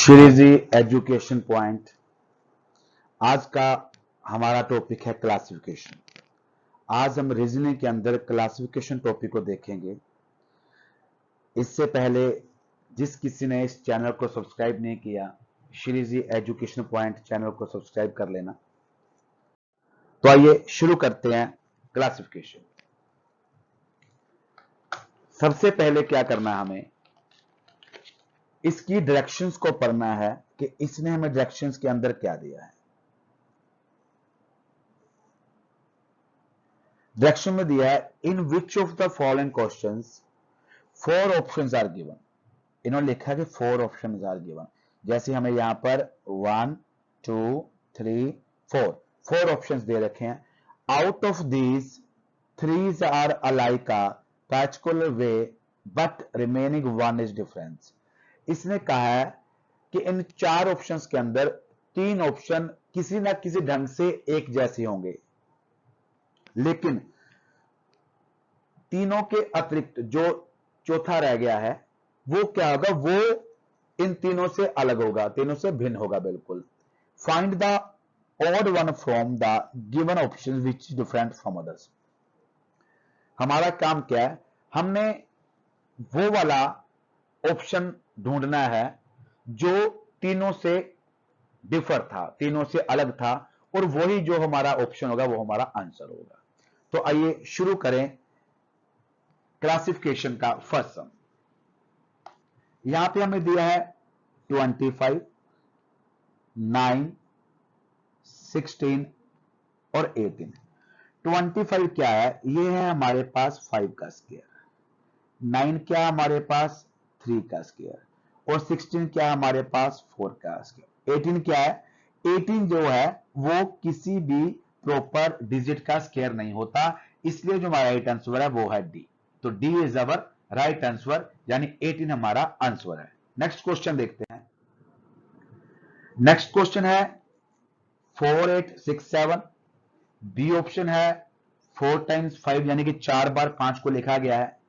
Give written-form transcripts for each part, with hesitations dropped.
Shriji education point. आज का हमारा टॉपिक है क्लासिफिकेशन। आज हम रीजनिंग के अंदर क्लासिफिकेशन टॉपिक को देखेंगे। इससे पहले जिस किसी ने इस चैनल को सब्सक्राइब नहीं किया, श्रीजी एजुकेशन पॉइंट चैनल को सब्सक्राइब कर लेना। तो आइए शुरू करते हैं क्लासिफिकेशन। सबसे पहले क्या करना है, हमें इसकी डायरेक्शंस को पढ़ना है कि इसने हमें डायरेक्शंस के अंदर क्या दिया है। डायरेक्शन में दिया है in which of the following questions 4 options are given. इन्होंने लिखा है कि 4 ऑप्शंस आर गिवन। जैसे हमें यहां पर 1 2 3 4 ऑप्शंस दे रखे हैं। Out of these 3 are alike a particular way but remaining 1 is difference. इसने कहा है कि इन 4 ऑप्शंस के अंदर 3 ऑप्शन किसी ना किसी ढंग से एक जैसे होंगे, लेकिन तीनों के अतिरिक्त जो चौथा रह गया है वो क्या होगा, वो इन तीनों से अलग होगा, तीनों से भिन्न होगा बिल्कुल। Find the odd one from the given option which is different from others. हमारा काम क्या है, हमने वो वाला ऑप्शन ढूंढना है जो तीनों से डिफर था, तीनों से अलग था, और वही जो हमारा ऑप्शन होगा वो हमारा आंसर होगा। तो आइए शुरू करें क्लासिफिकेशन का फर्स्ट सम। यहां पे हमें दिया है 25, 9, 16 और 18। 25 क्या है, ये है हमारे पास 5 का स्क्वायर। 9 क्या हमारे पास 3 का स्क्वायर, और 16 क्या हमारे पास 4 का स्क्वायर। 18 क्या है, 18 जो है वो किसी भी प्रॉपर डिजिट का स्क्वायर नहीं होता, इसलिए जो हमारा राइट आंसर है वो है डी। तो D is our right answer, यानी 18 हमारा आंसर है। नेक्स्ट क्वेश्चन देखते हैं। नेक्स्ट क्वेश्चन है 4 8 6 7। बी ऑप्शन है 4 टाइम्स 5, यानी कि 4 बार 5 को लिखा गया है।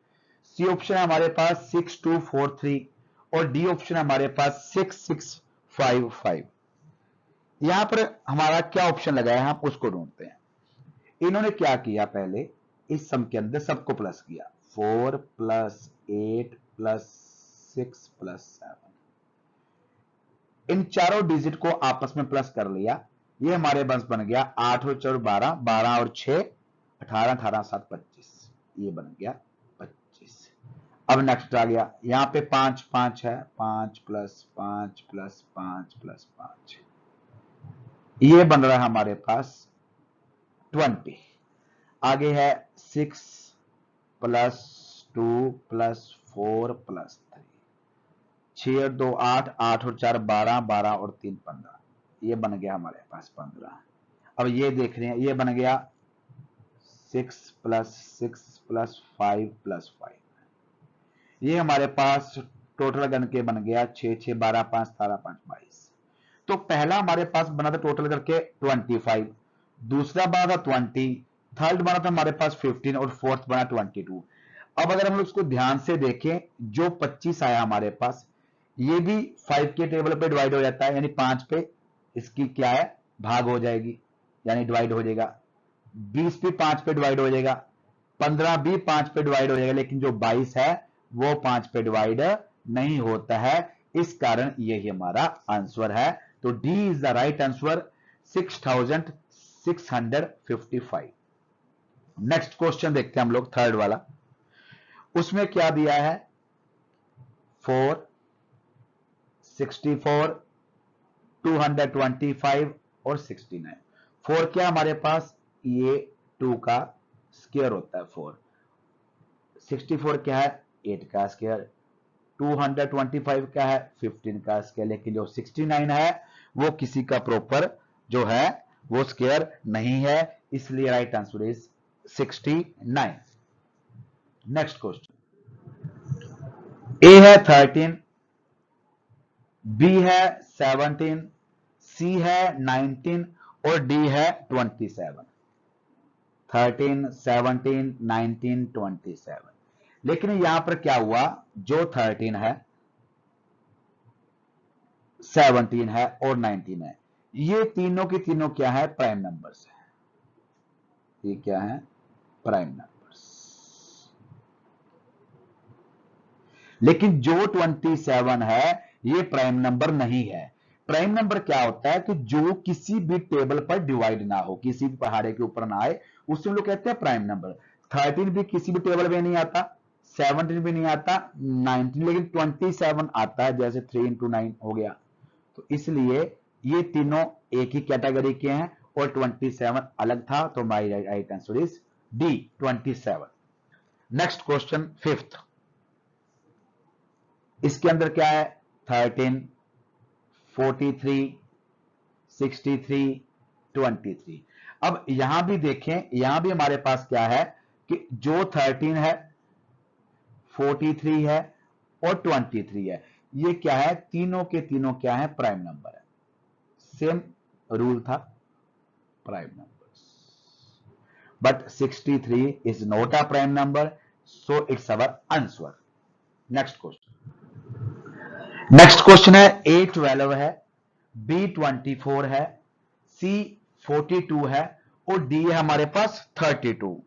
सी ऑप्शन है हमारे पास 6 2 4 3, और डी ऑप्शन है हमारे पास 6 6 5 5। यहां पर हमारा क्या ऑप्शन लगा है, हम उसको ढूंढते हैं। इन्होंने क्या किया, पहले इस सम के अंदर सबको प्लस किया। 4 प्लस 8 प्लस 6 प्लस 7, इन चारों डिजिट को आपस में प्लस कर लिया। ये हमारे पास बन गया 8 और 4 12, 12 और 6 18, 18 7 25, ये बन गया 25। अब नेक्स्ट आ गया, यहां पे 5 5 है, 5 प्लस 5 प्लस 5 प्लस 5, ये बन रहा है हमारे पास 20। आगे है 6 प्लस 2 प्लस 4 प्लस 3, 6 और 2 8, 8 और 4 12, 12 और 3 15, ये बन गया हमारे पास 15। अब ये देख रहे हैं, ये बन गया 6 प्लस 6 प्लस 5 प्लस 5, ये हमारे पास टोटल गण के बन गया 6 6 12 5 17 5 22। तो पहला हमारे पास बना था टोटल करके 25, दूसरा बना था 20, थर्ड बना था हमारे पास 15, और फोर्थ बना 22। अब अगर हम लोग उसको ध्यान से देखें, जो 25 आया हमारे पास, ये भी 5 के टेबल पे डिवाइड हो जाता है, यानी 5 पे इसकी क्या है, भाग हो जाएगी, यानी डिवाइड हो जाएगा। 20 भी 5 पे डिवाइड हो जाएगा, 15 भी 5 पे डिवाइड हो जाएगा, लेकिन जो 22 है वो 5 पे डिवाइड नहीं होता है, इस कारण यही हमारा आंसर है। तो D is the right answer, 6655। Next question देखते हैं हम लोग, थर्ड वाला। उसमें क्या दिया है, 4 64 225 और 69। 4 क्या हमारे पास, ये 2 का स्क्वायर होता है 4। 64 क्या है, 8 का स्क्वायर। 225 क्या है, 15 का स्क्वायर। लेकिन जो 69 है वो किसी का प्रॉपर जो है वो स्क्वायर नहीं है, इसलिए right answer is 69। Next question, A है 13, बी है 17, सी है 19 और डी है 27। 13 17 19 27। लेकिन यहां पर क्या हुआ, जो 13 है 17 है और 19 है। ये तीनों की तीनों क्या है? प्राइम नंबर्स है। ये क्या है? Prime numbers. लेकिन जो 27 है ये प्राइम नंबर नहीं है। प्राइम नंबर क्या होता है? कि जो किसी भी टेबल पर डिवाइड ना हो, किसी भी पहाड़े के ऊपर ना आए, उसे हम लोग कहते हैं प्राइम नंबर। 13 भी किसी भी टेबल में नहीं आता, 17 भी नहीं आता, 19, लेकिन 27 आता है, जैसे 3 into 9 हो गया। तो इसलिए ये तीनों एक ही कैटेगरी के हैं और 27 अलग था, तो my right answer is D, 27। Next question, fifth. इसके अंदर क्या है? 13, 43, 63, 23। अब यहां भी देखें, यहां भी हमारे पास क्या है कि जो 13 है, 43 है और 23 है, ये क्या है? तीनों के तीनों क्या है? प्राइम नंबर है। सेम रूल था, prime number. But 63 is not a prime number, so it's our answer. Next question. Next question है, A12 है, B24 है, C42 है और D है हमारे पास 32।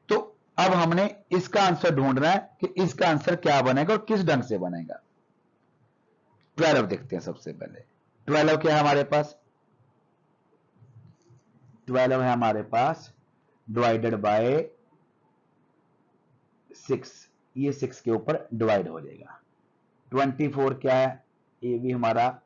तो अब हमने इसका आंसर ढूंढना है कि इसका आंसर क्या बनेगा और किस ढंग से बनेगा। 12 देखते हैं सबसे पहले। 12 क्या है हमारे पास? 12 है हमारे पास डिवाइडेड बाय 6, ये 6 के ऊपर डिवाइड हो जाएगा। 24 क्या है? ये भी हमारा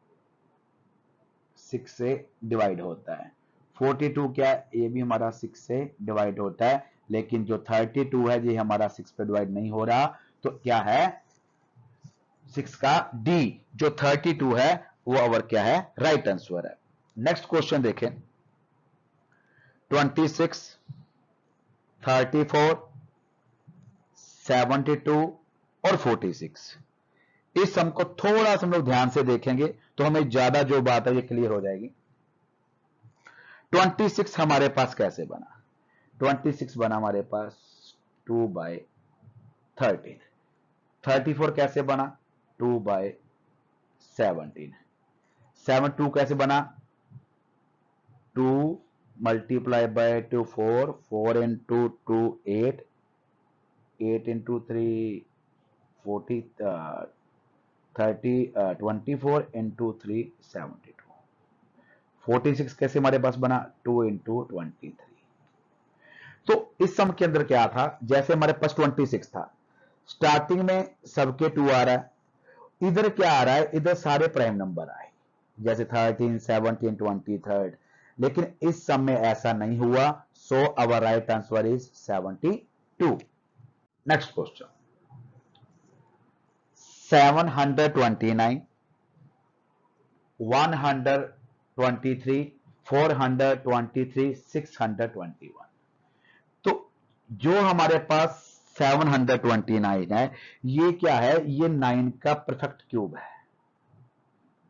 6 से डिवाइड होता है। 42 क्या है? ये भी हमारा 6 से डिवाइड होता है, लेकिन जो 32 है ये हमारा 6 पे डिवाइड नहीं हो रहा, तो क्या है? 6 का डी, जो 32 है वो अवर क्या है? राइट आंसर है। नेक्स्ट क्वेश्चन देखें, 26, 34, 72 और 46। इस सम को थोड़ा सा हम लोग ध्यान से देखेंगे तो हमें ज्यादा जो बात है ये क्लियर हो जाएगी। 26 हमारे पास कैसे बना? 26 बना हमारे पास 2/13। 34 कैसे बना? 2/17। 72 कैसे बना? 2 multiply by 2 4, 4 into 2 8, 8 into 3 40, 24 into 3 72। 46 कैसे हमारे पास बना? 2 into 23। तो इस सम के अंदर क्या था? जैसे हमारे पास 26 था, स्टार्टिंग में सबके 2 आ रहा है, इधर क्या आ रहा है? इधर सारे प्राइम नंबर आए, जैसे 13, 17, 23। लेकिन इस सम में ऐसा नहीं हुआ, so our right answer is 72। Next question, 729, 123, 423, 621। तो जो हमारे पास 729 है, ये क्या है? ये 9 का परफेक्ट क्यूब है।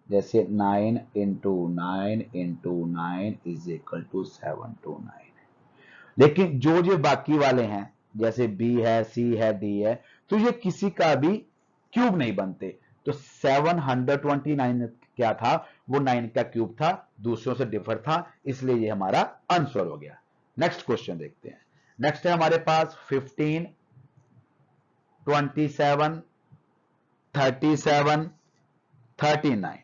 जैसे 9 into 9 into 9 is equal to 729। लेकिन जो जो बाकी वाले हैं, जैसे B है, C है, D है, तो ये किसी का भी क्यूब नहीं बनते। तो 729 क्या था? वो 9 का क्यूब था, दूसरों से डिफर था, इसलिए ये हमारा आंसर हो गया। नेक्स्ट क्वेश्चन देखते हैं। नेक्स्ट है हमारे पास 15, 27, 37, 39।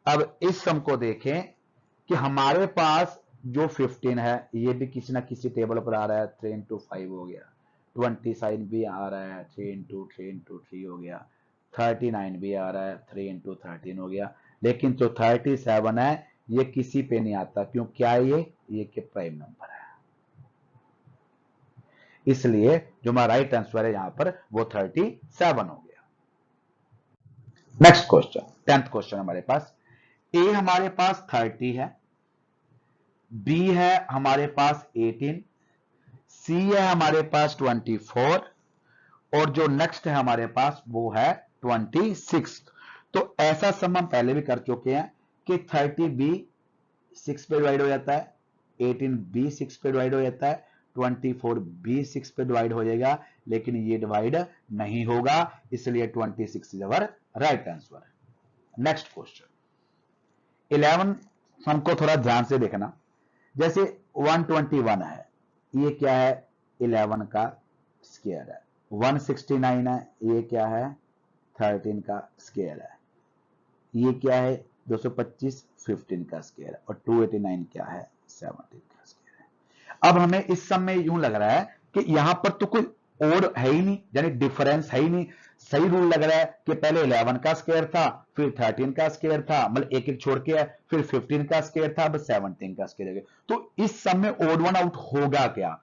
अब इस सम को देखें कि हमारे पास जो 15 है ये भी किसी ना किसी टेबल पर आ रहा है, 3 into 5 हो गया। 27 भी आ रहा है, 3 into 3 into 3 हो गया। 39 भी आ रहा है, 3 into 13 हो गया। लेकिन जो 37 है ये किसी पे नहीं आता, क्यों? क्या ये के प्राइम नंबर है, इसलिए जो हमारा राइट आंसर है यहां पर वो 37 हो गया। नेक्स्ट क्वेश्चन, 10th क्वेश्चन हमारे पास। ए हमारे पास 30 है, बी है हमारे पास 18, सी है हमारे पास 24 और जो नेक्स्ट है हमारे पास वो है 26। तो ऐसा सम हम पहले भी कर चुके हैं कि 30 बी 6 पे डिवाइड हो जाता है, 18 बी 6 पे डिवाइड हो जाता है, 24 बी 6 पे डिवाइड हो जाएगा, लेकिन ये डिवाइड नहीं होगा, इसलिए 26 is our right answer. Next question, 11 सम को थोड़ा ध्यान से देखना। जैसे 121 है, ये क्या है 11 का स्क्वायर है। 169 है, ये क्या है 13 का स्क्वायर है। ये क्या है 225 15 का स्क्वायर है। और 289 क्या है 17 का स्क्वायर है। अब हमें इस सम में यूं लग रहा है कि यहां पर तो कोई और है ही नहीं, यानी डिफरेंस है ही नहीं। सही रूल लग रहा है कि पहले 11 का स्क्वायर था, फिर 13 का स्क्वायर था, मतलब एक एक छोड़ के है, फिर 15 का स्क्वायर था, अब 17 का स्क्वायर। तो इस सम में ओड वन आउट होगा क्या,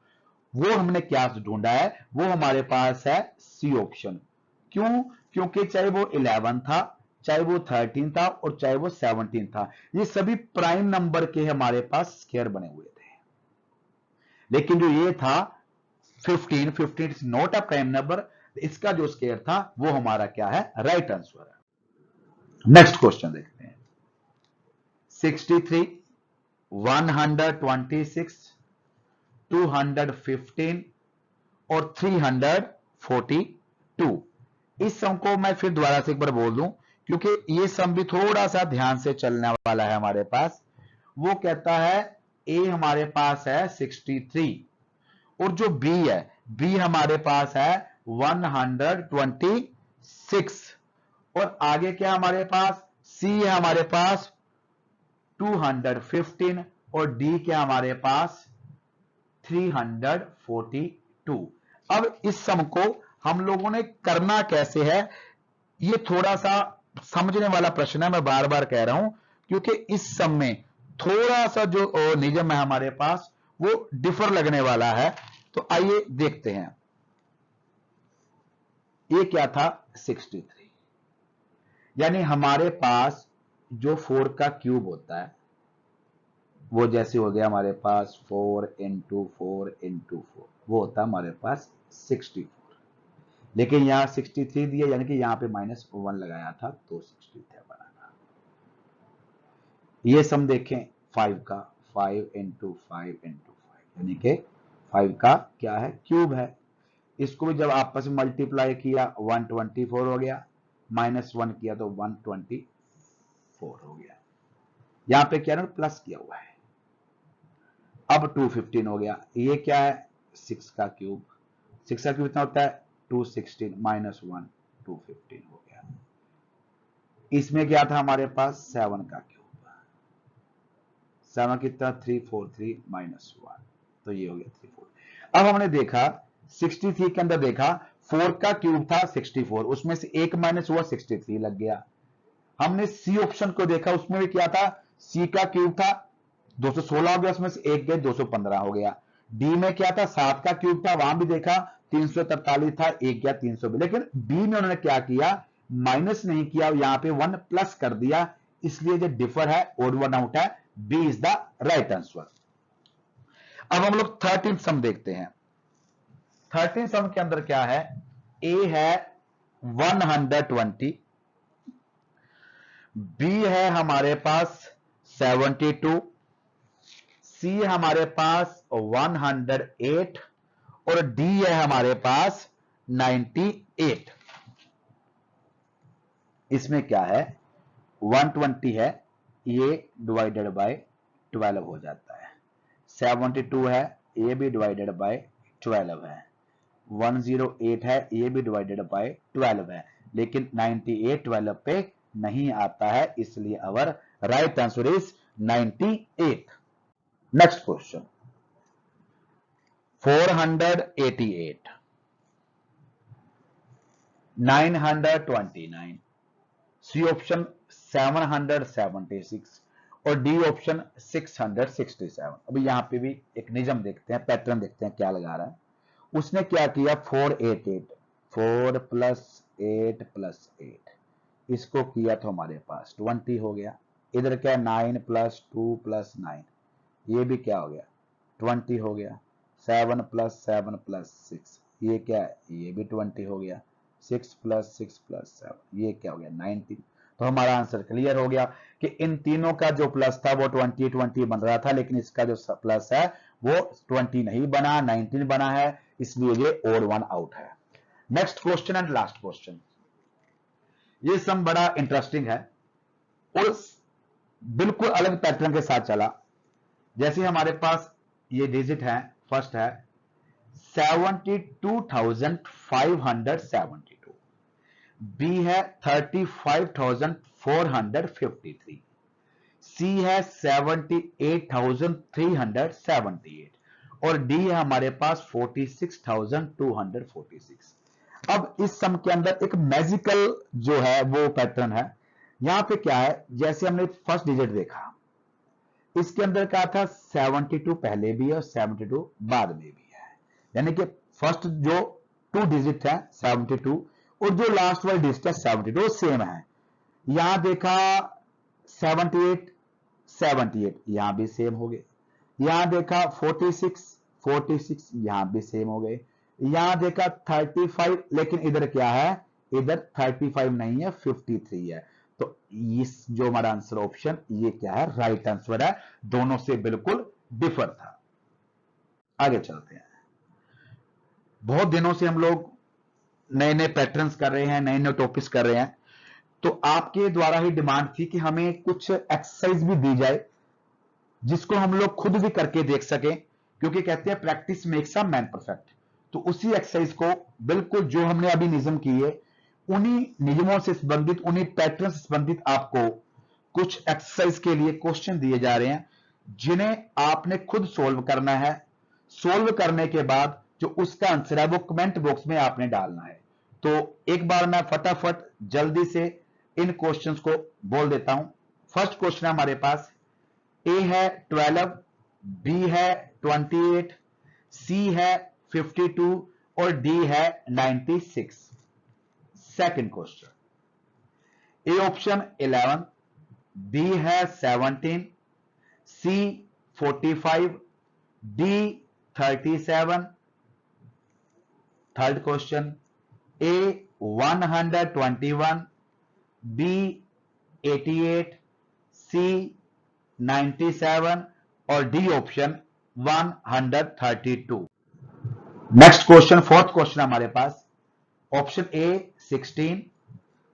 वो हमने क्या ढूंढा है, वो हमारे पास है सी ऑप्शन। क्यों? क्योंकि चाहे वो 11 था, चाहे वो 13 था, और चाहे वो 17 था, ये सभी प्राइम नंबर के हमारे पास स्क्वायर बने हुए थे। लेकिन जो ये था 15 is not a prime number, इसका जो स्क्वायर था वो हमारा क्या है राइट आंसर है। नेक्स्ट क्वेश्चन देखते हैं। 63, 126, 215 और 342। इस सम को मैं फिर दोबारा से एक बार बोल दूं, क्योंकि ये सम भी थोड़ा सा ध्यान से चलने वाला है हमारे पास। वो कहता है ए हमारे पास है 63, और जो बी है, बी हमारे पास है 126, और आगे क्या हमारे पास सी है हमारे पास 215, और डी क्या हमारे पास 342। अब इस सम को हम लोगों ने करना कैसे है, ये थोड़ा सा समझने वाला प्रश्न है, मैं बार बार कह रहा हूं, क्योंकि इस सम में थोड़ा सा जो नियम है हमारे पास वो डिफर लगने वाला है। तो आइए देखते हैं। ये क्या था 63, यानी हमारे पास जो 4 का क्यूब होता है वो जैसे हो गया हमारे पास 4 इंटू 4 इंटू 4, वो होता है हमारे पास 64। लेकिन यहां 63 दिया, यानी कि यहां पे -1 लगाया था तो 63 बना। ये सम देखें 5 का, 5 इंटू 5 इंटू 5, यानी कि 5 का क्या है क्यूब है। इसको भी जब आपस में मल्टीप्लाई किया 124 हो गया, -1 किया तो 124 हो गया। यहां पे क्या ना प्लस किया हुआ है। अब 215 हो गया। ये क्या है 6 का क्यूब। 6 का क्यूब कितना होता है 216 -1 215 हो गया। इसमें क्या था हमारे पास 7 का क्यूब। 7 कितना 343 -1, तो ये हो गया 34। अब हमने देखा 63 के अंदर देखा 4 का क्यूब था 64, उसमें से एक माइनस हुआ 63 लग गया। हमने सी ऑप्शन को देखा, उसमें भी क्या था सी का क्यूब था 216 हो गया, उसमें से एक गए 215 हो गया। डी में क्या था 7 का क्यूब था, वहां भी देखा 343 था, एक गया 320। लेकिन बी में उन्होंने क्या किया माइनस नहीं किया, यहां पे 1 प्लस कर दिया, इसलिए जो डिफर है ओड वन आउट है। B is the right answer. अब हम लोग 13 सम देखते हैं। 13 सम के अंदर क्या है, ए है 120, बी है हमारे पास 72, सी है हमारे पास 108, और डी है हमारे पास 98। इसमें क्या है 120 है, ये डिवाइडेड बाय 12 हो जाता है। 72 है, ये भी डिवाइडेड बाय 12 है। 108 है, ये भी डिवाइडेड बाय 12 है। लेकिन 98 12 पे नहीं आता है, इसलिए our right answer is 98। Next question 488, 929, C option 776, और डी ऑप्शन 667। अभी यहां पे भी एक नियम देखते हैं, पैटर्न देखते हैं क्या लगा रहा है। उसने क्या किया 488, 4 + 8 + 8, इसको किया तो हमारे पास 20 हो गया। इधर क्या 9 + 2 + 9, ये भी क्या हो गया 20 हो गया। 7 + 7 + 6, ये क्या है ये भी 20 हो गया। 6 + 6 + 7, ये क्या हो गया 19। तो हमारा आंसर क्लियर हो गया कि इन तीनों का जो प्लस था वो 20 20 बन रहा था, लेकिन इसका जो प्लस है वो 20 नहीं बना 19 बना है, इसलिए ये ओड वन आउट है। Next question and last question, ये सम बड़ा इंटरेस्टिंग है और बिल्कुल अलग पैटर्न के साथ चला। जैसे हमारे पास ये डिजिट है, फर्स्ट है 72,572, बी है 35,453, सी है 78,378 और डी है हमारे पास 46,246। अब इस सम के अंदर एक मैजिकल जो है वो पैटर्न है। यहां पे क्या है, जैसे हमने फर्स्ट डिजिट देखा, इसके अंदर क्या था 72 पहले भी है और 72 बाद में भी है, यानी कि फर्स्ट जो 2 डिजिट है 72 और जो लास्ट वाली डिजिट है 72 सेम है। यहां देखा 78 78 यहां भी सेम हो गए, यहां देखा 46 46 यहां भी सेम हो गए, यहां देखा 35 लेकिन इधर क्या है, इधर 35 नहीं है 53 है। तो इस जो हमारा आंसर ऑप्शन ये क्या है, राइट आंसर है, दोनों से बिल्कुल डिफर था। आगे चलते हैं। बहुत दिनों से हम लोग नए नए पैटर्न्स कर रहे हैं, नए नए टॉपिक्स कर रहे हैं, तो आपके द्वारा ही डिमांड थी कि हमें कुछ एक्सरसाइज भी दी जाए जिसको हम लोग खुद भी करके देख सकें, क्योंकि कहते हैं practice makes a man perfect. तो उसी एक्सरसाइज को बिल्कुल जो हमने अभी नियम किए, उन्हीं नियमों से संबंधित, उन्हीं पैटर्न से संबंधित आपको कुछ एक्सरसाइज के लिए क्वेश्चन दिए जा रहे हैं जिन्हें आपने खुद सोल्व करना है। सोल्व करने के बाद जो उसका आंसर है वो कमेंट बॉक्स में आपने डालना है। तो एक बार मैं फटाफट जल्दी से इन क्वेश्चंस को बोल देता हूं। फर्स्ट क्वेश्चन है हमारे पास, ए है 12, बी है 28, सी है 52 और डी है 96। Second question, A option 11, B है 17, C 45, D 37। Third question, A 121, B 88, C 97 और D option 132। Next question, fourth question हमारे पास, option A 16,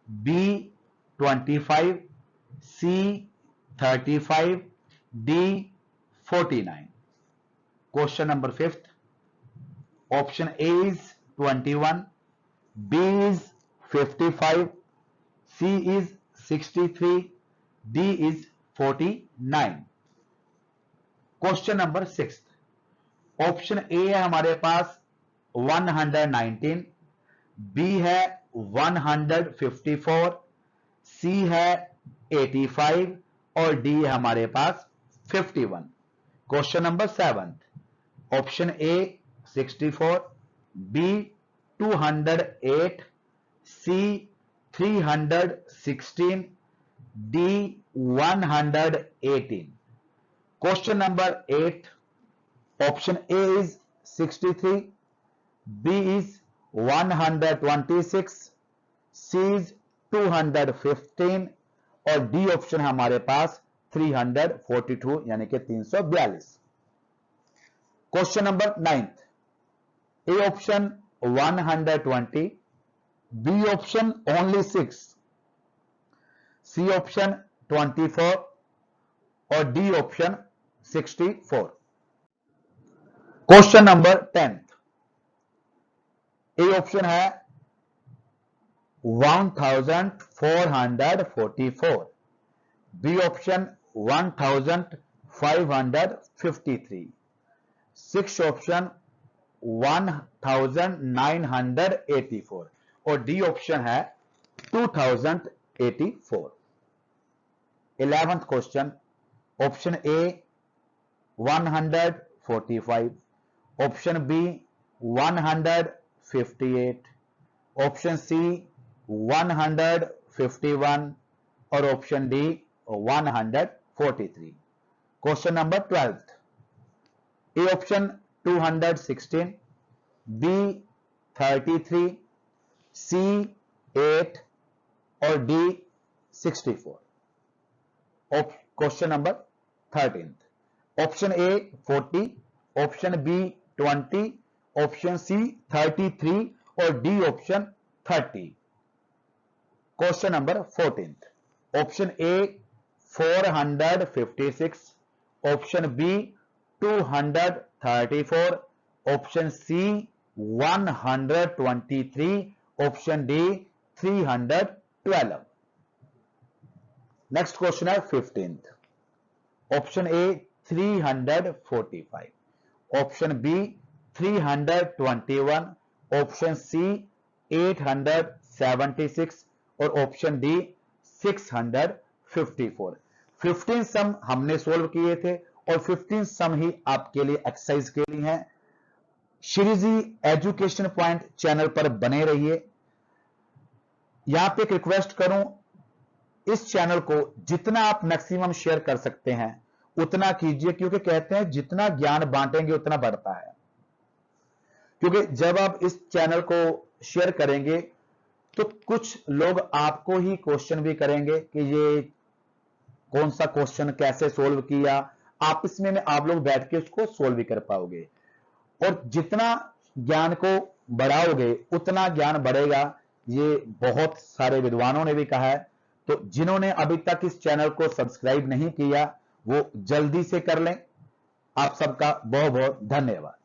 B 25, C 35, D 49। Question number fifth, option A is 21, B is 55, C is 63, D is 49। Question number sixth, option A है हमारे पास 119, B है 154, सी है 85 और D है हमारे पास 51। Question number seventh, option A 64, B 208, C 316, D 118। Question number 8, option A is 63, B is 126, C is 215 और D option है हमारे पास 342 यानी कि 342। Question number 9th, A option 120, B option only 6, C option 24 और D option 64। Question number 10th, A option है 1444, B option 1553, six option 1984 और D option है 2084। 11th question, option A 145, option B 158, option C 151 और option D 143। Question number 12th, A option 216, B 33, C 8 और D 64। Question number 13th, option A 40, option B 20, option C 33 और D option 30। Question number 14th, option A 456, option B 234, option C 123, option D 312। Next question है 15th, option A 345, option B 321, option C 876 और option D 654। 15 सम हमने solve किए थे और 15 सम ही आपके लिए exercise के लिए हैं। श्रीजी एजुकेशन पॉइंट चैनल पर बने रहिए। यहां पे एक रिक्वेस्ट करूं, इस चैनल को जितना आप मैक्सिमम शेयर कर सकते हैं उतना कीजिए, क्योंकि कहते हैं जितना ज्ञान बांटेंगे उतना बढ़ता है। क्योंकि जब आप इस चैनल को शेयर करेंगे तो कुछ लोग आपको ही क्वेश्चन भी करेंगे कि ये कौन सा क्वेश्चन कैसे सोल्व किया, आपस में आप लोग बैठ के उसको सोल्व भी कर पाओगे। और जितना ज्ञान को बढ़ाओगे उतना ज्ञान बढ़ेगा, ये बहुत सारे विद्वानों ने भी कहा है। तो जिन्होंने अभी तक इस चैनल को सब्सक्राइब नहीं किया वो जल्दी से कर लें। आप सबका बहुत बहुत धन्यवाद।